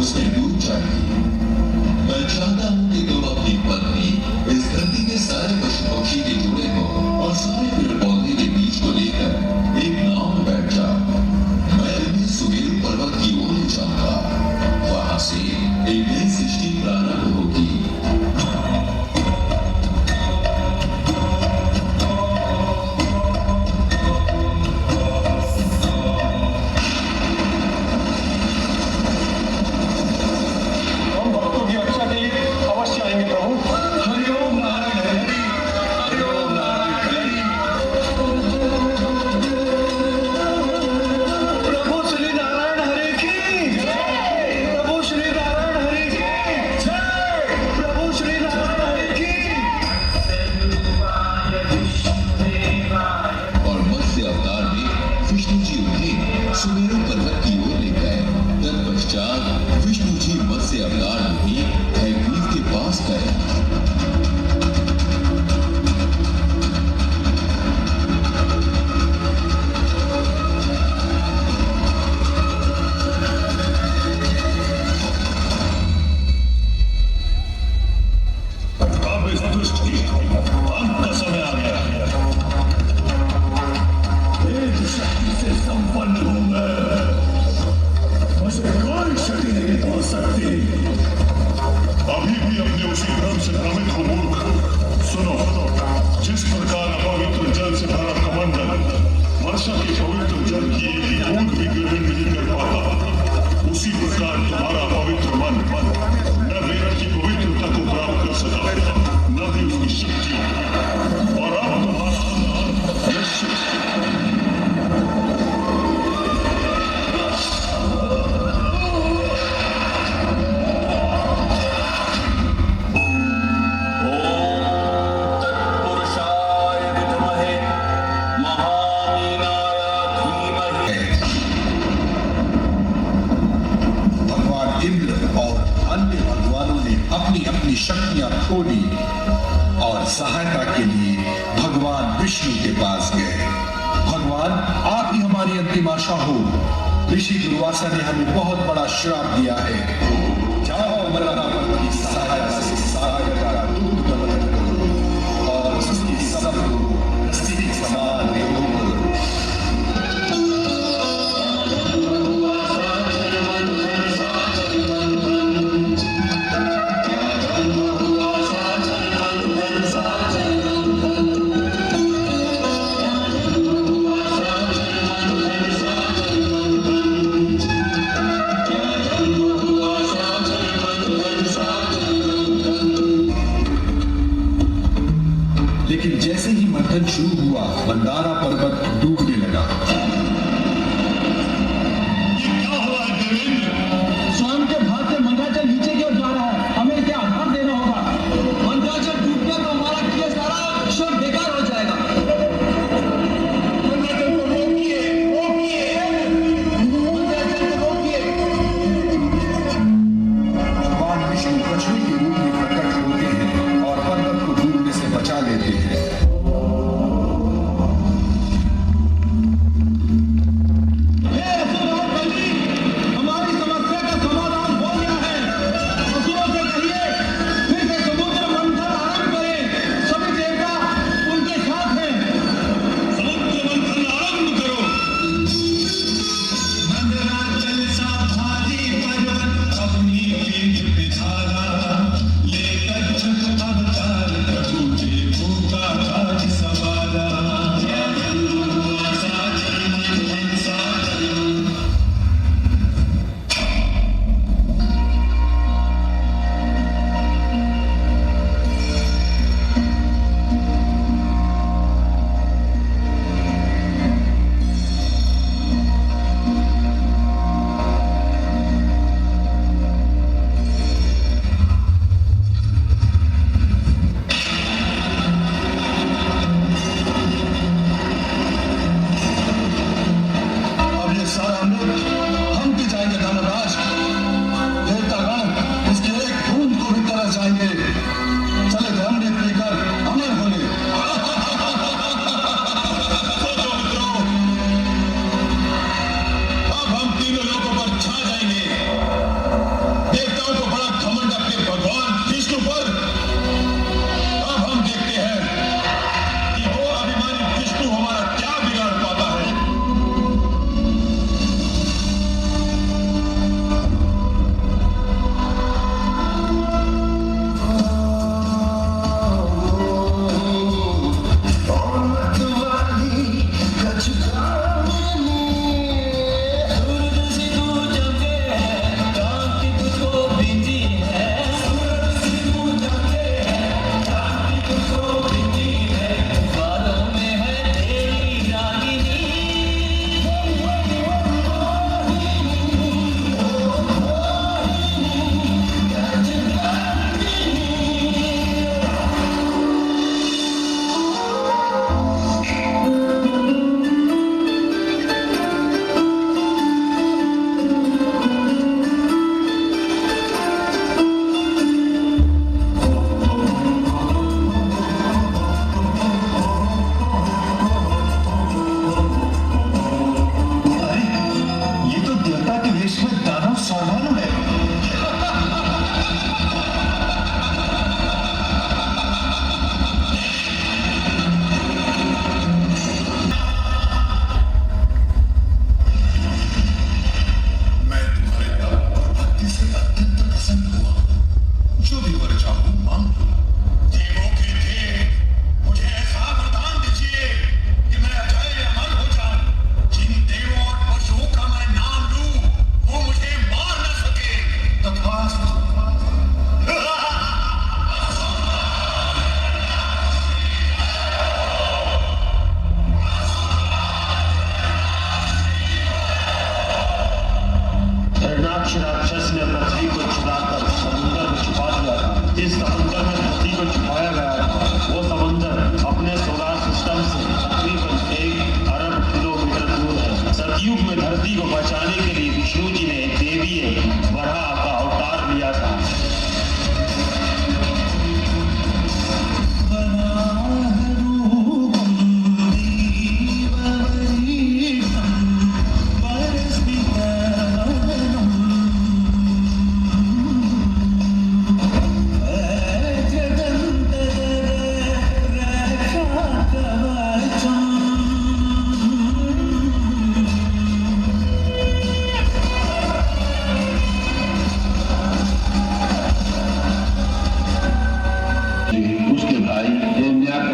उसमें डूब जाएगी। मैं चाहता हूँ कि तुम अपनी पत्नी इस धरती के सारे पशु पक्षी के जुड़े हो और सारे पेड़ पौधे के बीज को लेकर एक नाव में बैठ जाओ। मैं तुम्हें सुमेरु पर्वत की ओर ले जाऊंगा। वहां से एक नई सृष्टि प्रारंभ होगी। सुमेरु पर्वत की ओर ले गए। तत्पश्चात विष्णु जी मत्स्य अवतार में ही हयग्रीव के पास गए। अब इस दुष्ट की अंत का समय आ गया। एक शक्ति से संपन्न हूं मैं, मुझे कोई शक्ति नहीं तोड़ सकती। अभी भी अपने उसी भ्रम से भ्रमित हो मूर्ख। सुनो, जिस प्रकार अपवित्र जल से भरा कमंडल वर्षा के पवित्र जल की एक बूंद भी ग्रहण नहीं कर पाता, उसी प्रकार तुम्हारा पवित्र मन न वेद की पवित्रता को प्राप्त कर सका, न भी उसकी शक्ति। और अब तुम्हारा निश्चित अपनी शक्तियां खोली और सहायता के लिए भगवान विष्णु के पास गए। भगवान, आप ही हमारी अंतिम आशा हो। ऋषि दुर्वासा ने हमें बहुत बड़ा श्राप दिया है। जाओ मरना की सहायता से सागर का दूध गमन करो और उसकी सबको रस्सी के समान निरोध करो। लेकिन जैसे ही मंथन शुरू हुआ, मंदारा पर्वत डूबने लगा। ये क्या हुआ देवेंद्र? स्वयं के भाग से मंदराचल नीचे की ओर जा रहा है। हमें क्या आधार देना होगा? मंदराचल डूब गया तो हमारा किया सारा श्रम बेकार हो जाएगा। मंदराचल को रोकिए, रोकिए, मंदराचल को रोकिए। भगवान विष्णु कछुए के रूप में प्रकट होते हैं और पर्वत को डूबने से बचा लेते हैं।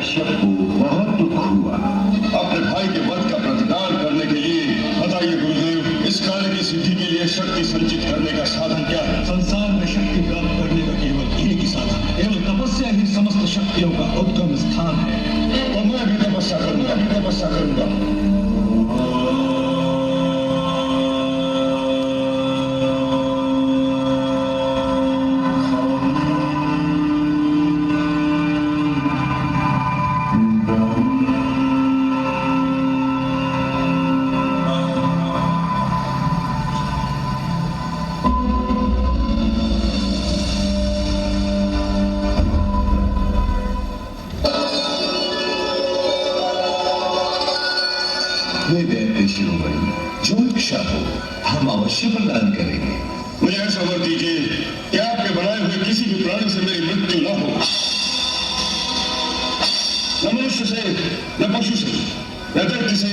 कश्यप को बहुत दुख हुआ। अपने भाई के वध का प्रतिकार करने के लिए बताइए गुरुदेव, इस कार्य की सिद्धि के लिए शक्ति संचित करने का साधन क्या है? संसार में शक्ति प्राप्त करने का केवल एक ही साधन, केवल तपस्या ही समस्त शक्तियों का उद्गम स्थान है। तो मैं भी तपस्या करूंगा। वे दैत्य शिरोमणि, जो इच्छा हो हम अवश्य प्रदान करेंगे। मुझे ऐसा वर दीजिए कि आपके बनाए हुए किसी भी प्राणी से मेरी मृत्यु न हो, न मनुष्य से, न पशु से, न दैत्य से,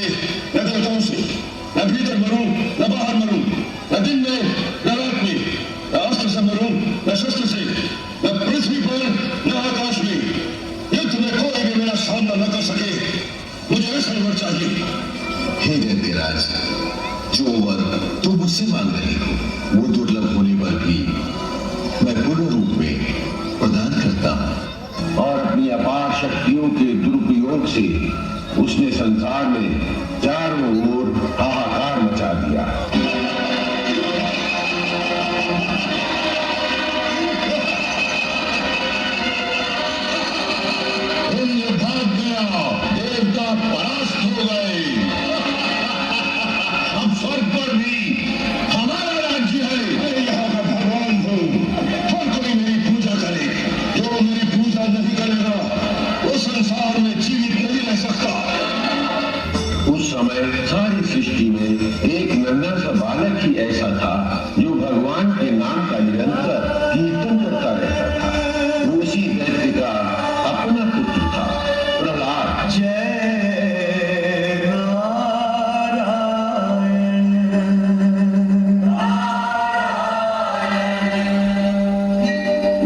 न देवताओं से, न भीतर मरूं, न बाहर मरूं, न दिन में, न रात में, न अस्त्र से मरूं, न शस्त्र से, न पृथ्वी पर, न आकाश में। युद्ध में कोई भी मेरा सामना न कर सके, मुझे ऐसा वर चाहिए। हे दैत्यराज, जो वर तुम मुझसे मांग रहे हो वो दुर्लभ होने पर भी मैं पूर्ण रूप में प्रदान करता हूँ। और अपनी अपार शक्तियों के दुरुपयोग से उसने संसार में चारों ओर हाहाकार मचा दिया। इंद्र भाग गया, देवता परास्त हो गए। अब स्वर्ग पर भी हमारा राज्य है। मैं यहाँ का भगवान हूँ। हर कोई मेरी पूजा करे। जो मेरी पूजा नहीं करेगा वो संसार में जीवित नहीं रह सकता। उस समय सारी सृष्टि में एक नन्हा सा बालक ही ऐसा था जो भगवान के नाम का निरंतर कीर्तन करता रहता था। वो उसी दैत्य का अपना पुत्र था, प्रहलाद।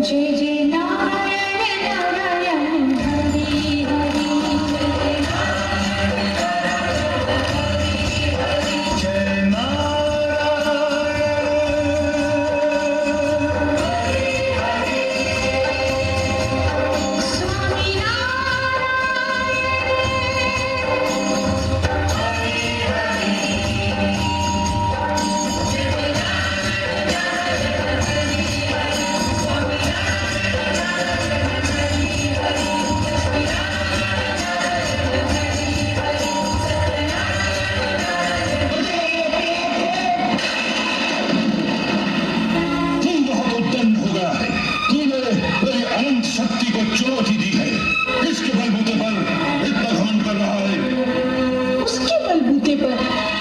जय जय नारायण नारायण हरि हरि स्वामी तुम बहुत उद्दंड हो गया है। तूने मेरी अनंत शक्ति को चुनौती दी है। किसके बलबूते पर इतना घमंड कर रहा है? उसके बलबूते पर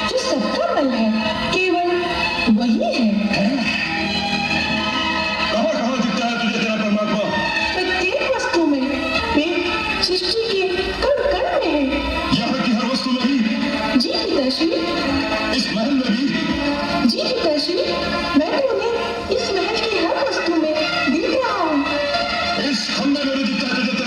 जो सबका बल है केवल वही है। कहाँ कहाँ दिखता है तुझे तेरा परमात्मा? प्रत्येक वस्तु में, वे सृष्टि के कण कण में है। यहाँ की हर वस्तु में भी, जी पिताश्री, इस महल में भी। जी पिताश्री, मैं तो उन्हें इस महल की हर वस्तु में देख रहा हूँ। इस खंबे में भी दिखता है तुझे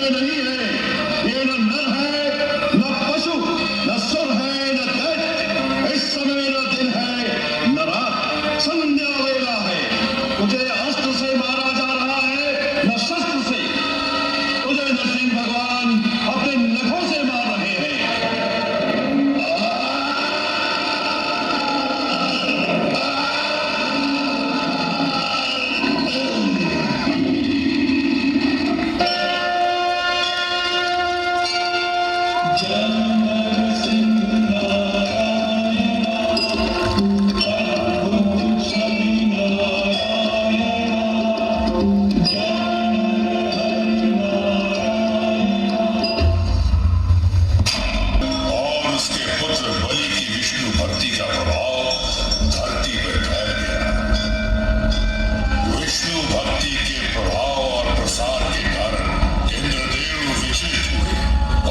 ये नहीं है, ये न नर है, न पशु, न सुर है, न दैत्य। इस समय न दिन है, न रात, संध्या वेला है। तुझे अस्त्र से मारा जा रहा है, न शस्त्र से। तुझे नरसिंह भगवान अपने नखों से मार रहे हैं। और उसके पुत्र बलि की विष्णु भक्ति का प्रभाव धरती पर फैल गया। विष्णु भक्ति के प्रभाव और प्रसार के कारण इंद्रदेव विचलित हुए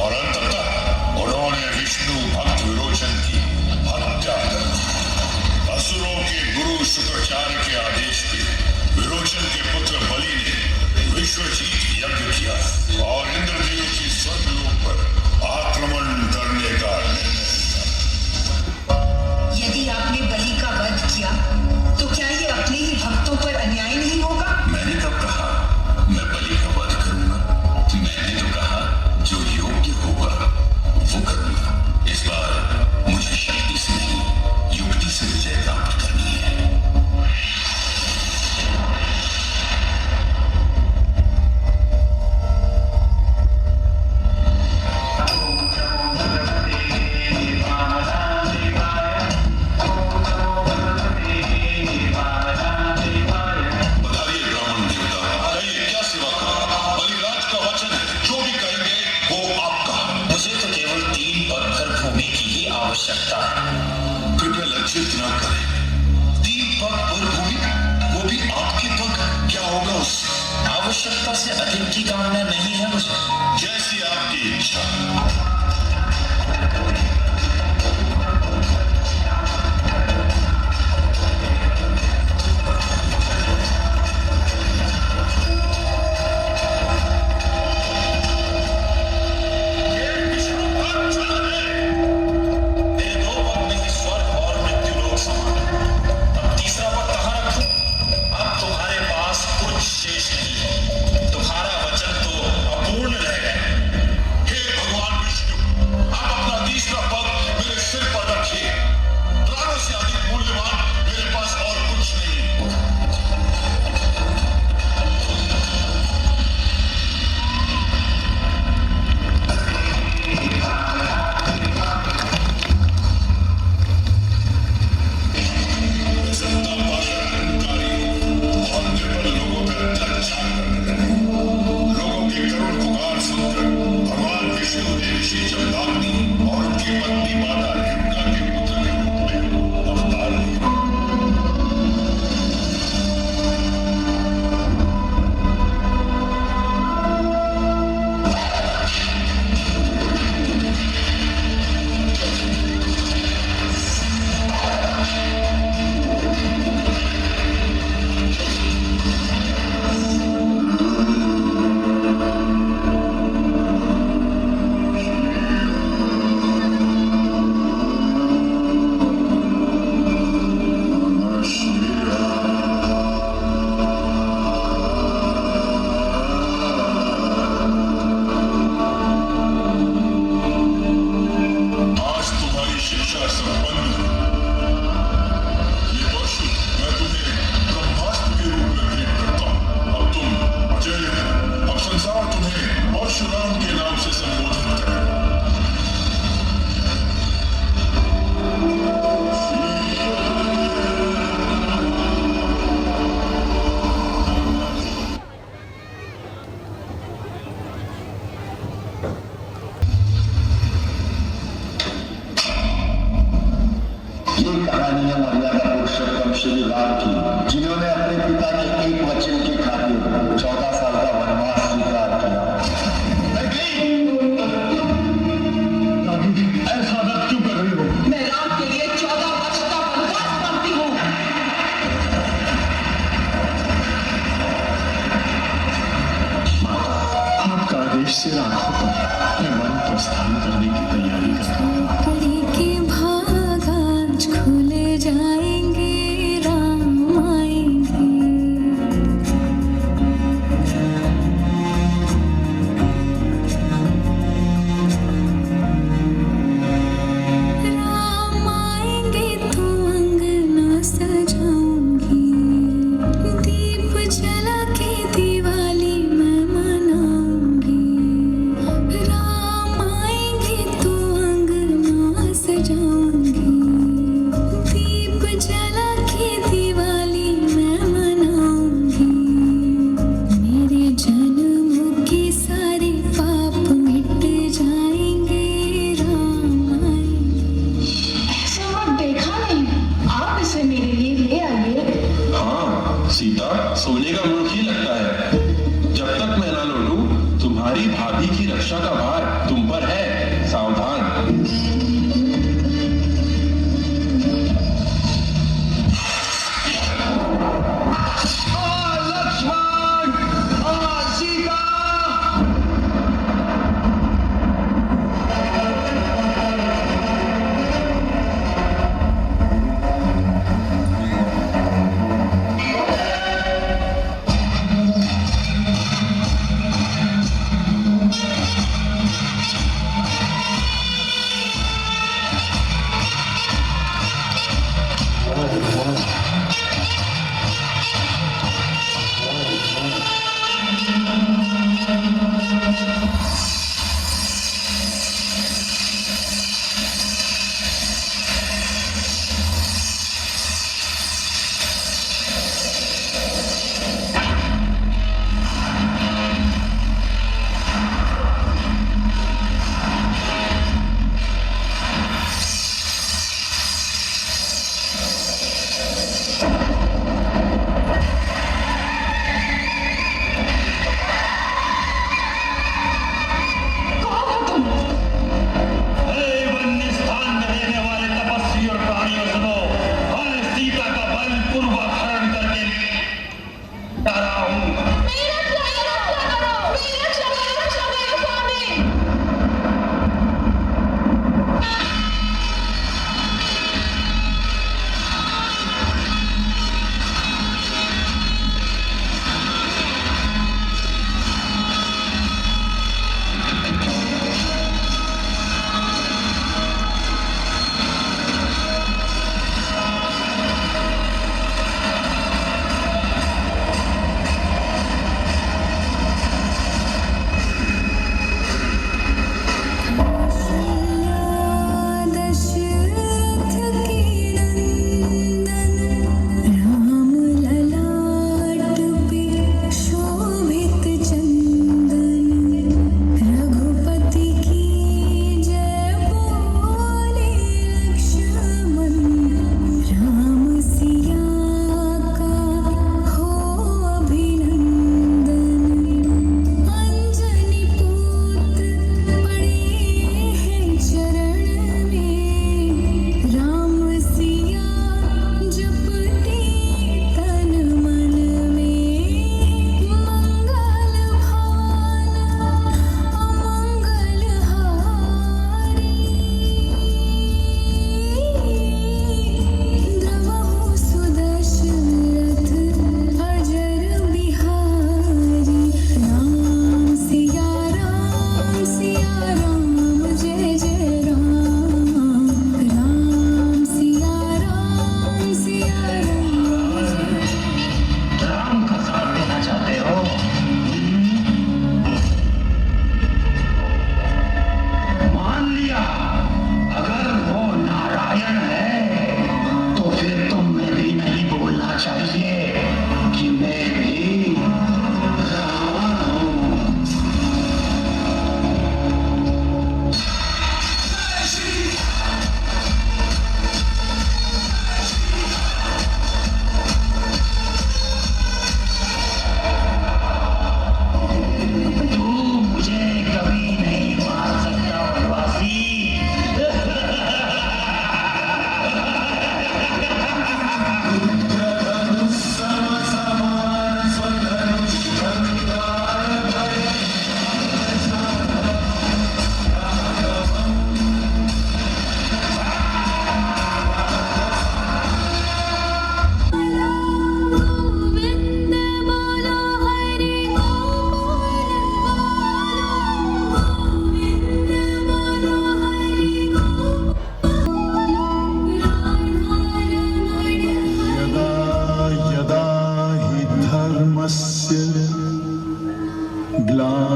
और अंततः उन्होंने विष्णु भक्त विरोचन की हत्या कर दी। असुरों के गुरु शुक्राचार्य के आदेश पे विरोचन के पुत्र बलि ने विश्वजीत यज्ञ किया और इंद्रदेव की स्वर्गलोक पर आक्रमण करने का निर्णय लिया। यदि आपने बलि का वध किया तो क्या ये अपने ही भक्तों पर अन्याय नहीं होगा? मैंने कब कहा मैं बलि का वध करूंगा? मैंने तो कहा जो योग्य होगा वो करूंगा। इस बार मुझे शक्ति से नहीं युक्ति से विजय प्राप्त करनी है। बधाइए ब्राह्मण देवता, कहिए क्या सेवा करूं? बलिराज का वचन है, जो भी कहेंगे वो आपका। मुझे तो केवल 3 पत्थर भूमि की ही आवश्यकता है। कृपया लज्जित न करें। 3 पग पर भूमि, वो भी आपके पग, क्या होगा उससे? आवश्यकता से अधिक की कामना नहीं है मुझे। जैसी आपकी इच्छा। मेरे 2 पग में ही स्वर्ग और मृत्यु लोक समान है। अब तीसरा पग कहाँ रखूं? अब तुम्हारे पास कुछ शेष नहीं। तुम्हारा वचन तो अपूर्ण रह गया। हे भगवान विष्णु, आप अपना तीसरा पग मेरे सिर पर रखिए। प्राणों से अधिक मूल्यवान मेरे पास और कुछ नहीं। सत्ता पाशा अहंकारी और निर्बल लोगों पर अत्याचार करने लगे। लोगों के करुण पुकार सुनकर भगवान विष्णु ने ऋषि जमदग्नि और उनकी पत्नी माता रेणुका के पुत्र के रूप में अवतार लिया। आज तुम्हारी शिक्षा संपन्न है। ये परशु मैं तुम्हें ब्रह्मास्त्र के रूप में भेंट करता हूँ। अब तुम अजय हो। अब संसार तुम्हें परशुराम के नाम से संबोधित करे। ये कहानी है मर्यादा पुरुषोत्तम श्री राम की, जिन्होंने अपने पिता के एक वचन के खातिर 14 साल का वनवास स्वीकार किया। ऐसा व्रत क्यों कर रही हो? मैं राम के लिए 14 वर्ष का वनवास मांगती हूँ। आपका देश से राखों पर मैं वन प्रस्थान करने की तैयारी कर रहा हूँ। के भाग आज खुले जाएंगे, राम आएंगे। राम आएंगे तो अंगना सजाऊंगी, दीप जला के दिवाली मैं मनाऊंगी। राम आएंगे तो अंगना सजाऊंगी, दीप जला के दिवाली मैं मनाऊंगी। मेरे जन्म के सारे पाप मिट जाएंगे, राम आएंगे। ऐसा मत देखा नहीं, आप इसे मेरे लिए ले आइए। हाँ सीता, सोने का मुल्क ही लगता है। जब तक मैं ना लौटूं, तुम्हारी भाभी की रक्षा का भार तुम पर है, सावधान।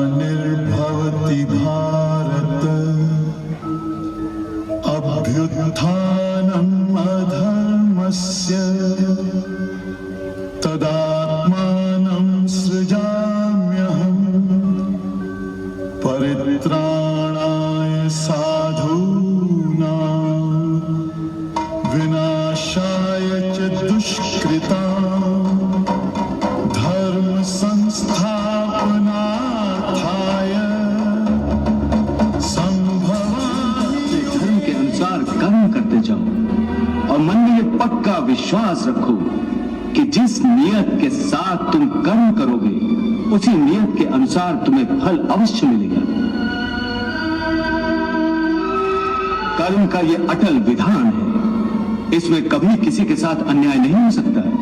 ग्लानिर्भवति भारत अभ्युत्थानम् अधर्मस्य तदात्मानं सृजाम्यहम् परित्राणाय साधूनां विनाशाय च दुष्कृतां धर्म संस्थापनार्थाय संभवामि। धर्म के अनुसार कर्म करते जाओ और मन में ये पक्का विश्वास रखो कि जिस नियत के साथ तुम कर्म करोगे उसी नियत के अनुसार तुम्हें फल अवश्य मिलेगा। कर्म का ये अटल विधान है, इसमें कभी किसी के साथ अन्याय नहीं हो सकता है।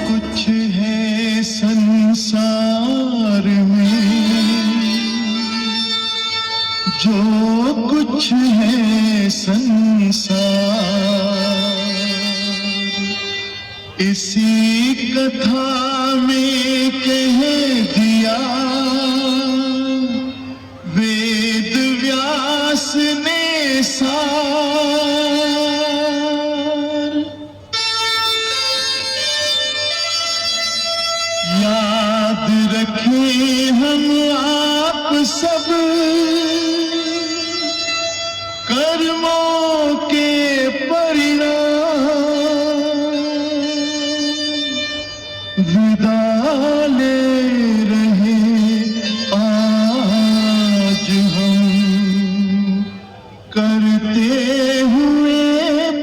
कुछ है संसार में जो कुछ है संसार इसी कथा में कह दिया वेद व्यास ने सार। याद रखें हम आप सब कर्मों के परिणाम विदा ले रहे आज हम करते हुए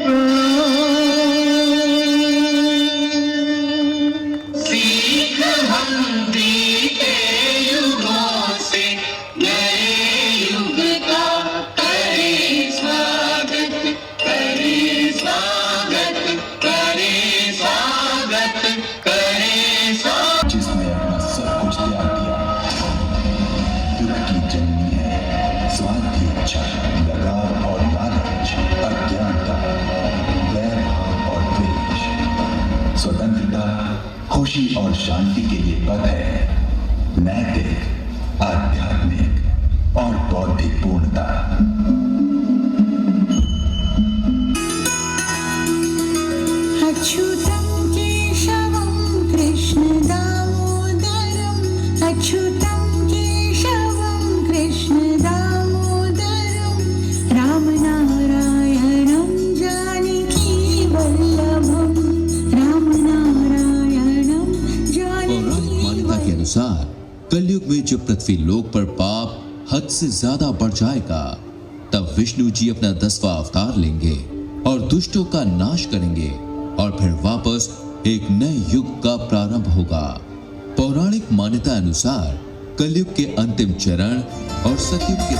प्रणाम। सीख हम बीते युगों से नए युग का करें स्वागत, करें स्वागत, करें स्वागत, करें स्वागत। जिसने अपना सब कुछ त्याग दिया, दुख की जननी है, स्वाद की इच्छा, लगाव और लालच, अज्ञानता, वैर और द्वेष। स्वतंत्रता खुशी और शांति के लिए पद है, नैतिक, आध्यात्मिक और बौद्धिक पूर्णता। अच्युतं केशवं कृष्ण दामोदरम् अच्युतं केशवं कृष्ण दामोदरम् रामनारायणं जानकी वल्लभं रामनारायणं पौराणिक मान्यता के अनुसार कलयुग में जब पृथ्वी लोक पर पाप हद से ज्यादा बढ़ जाएगा तब विष्णु जी अपना 10वां अवतार लेंगे और दुष्टों का नाश करेंगे और फिर वापस एक नए युग का प्रारंभ होगा। पौराणिक मान्यता अनुसार कलयुग के अंतिम चरण और सतयुग के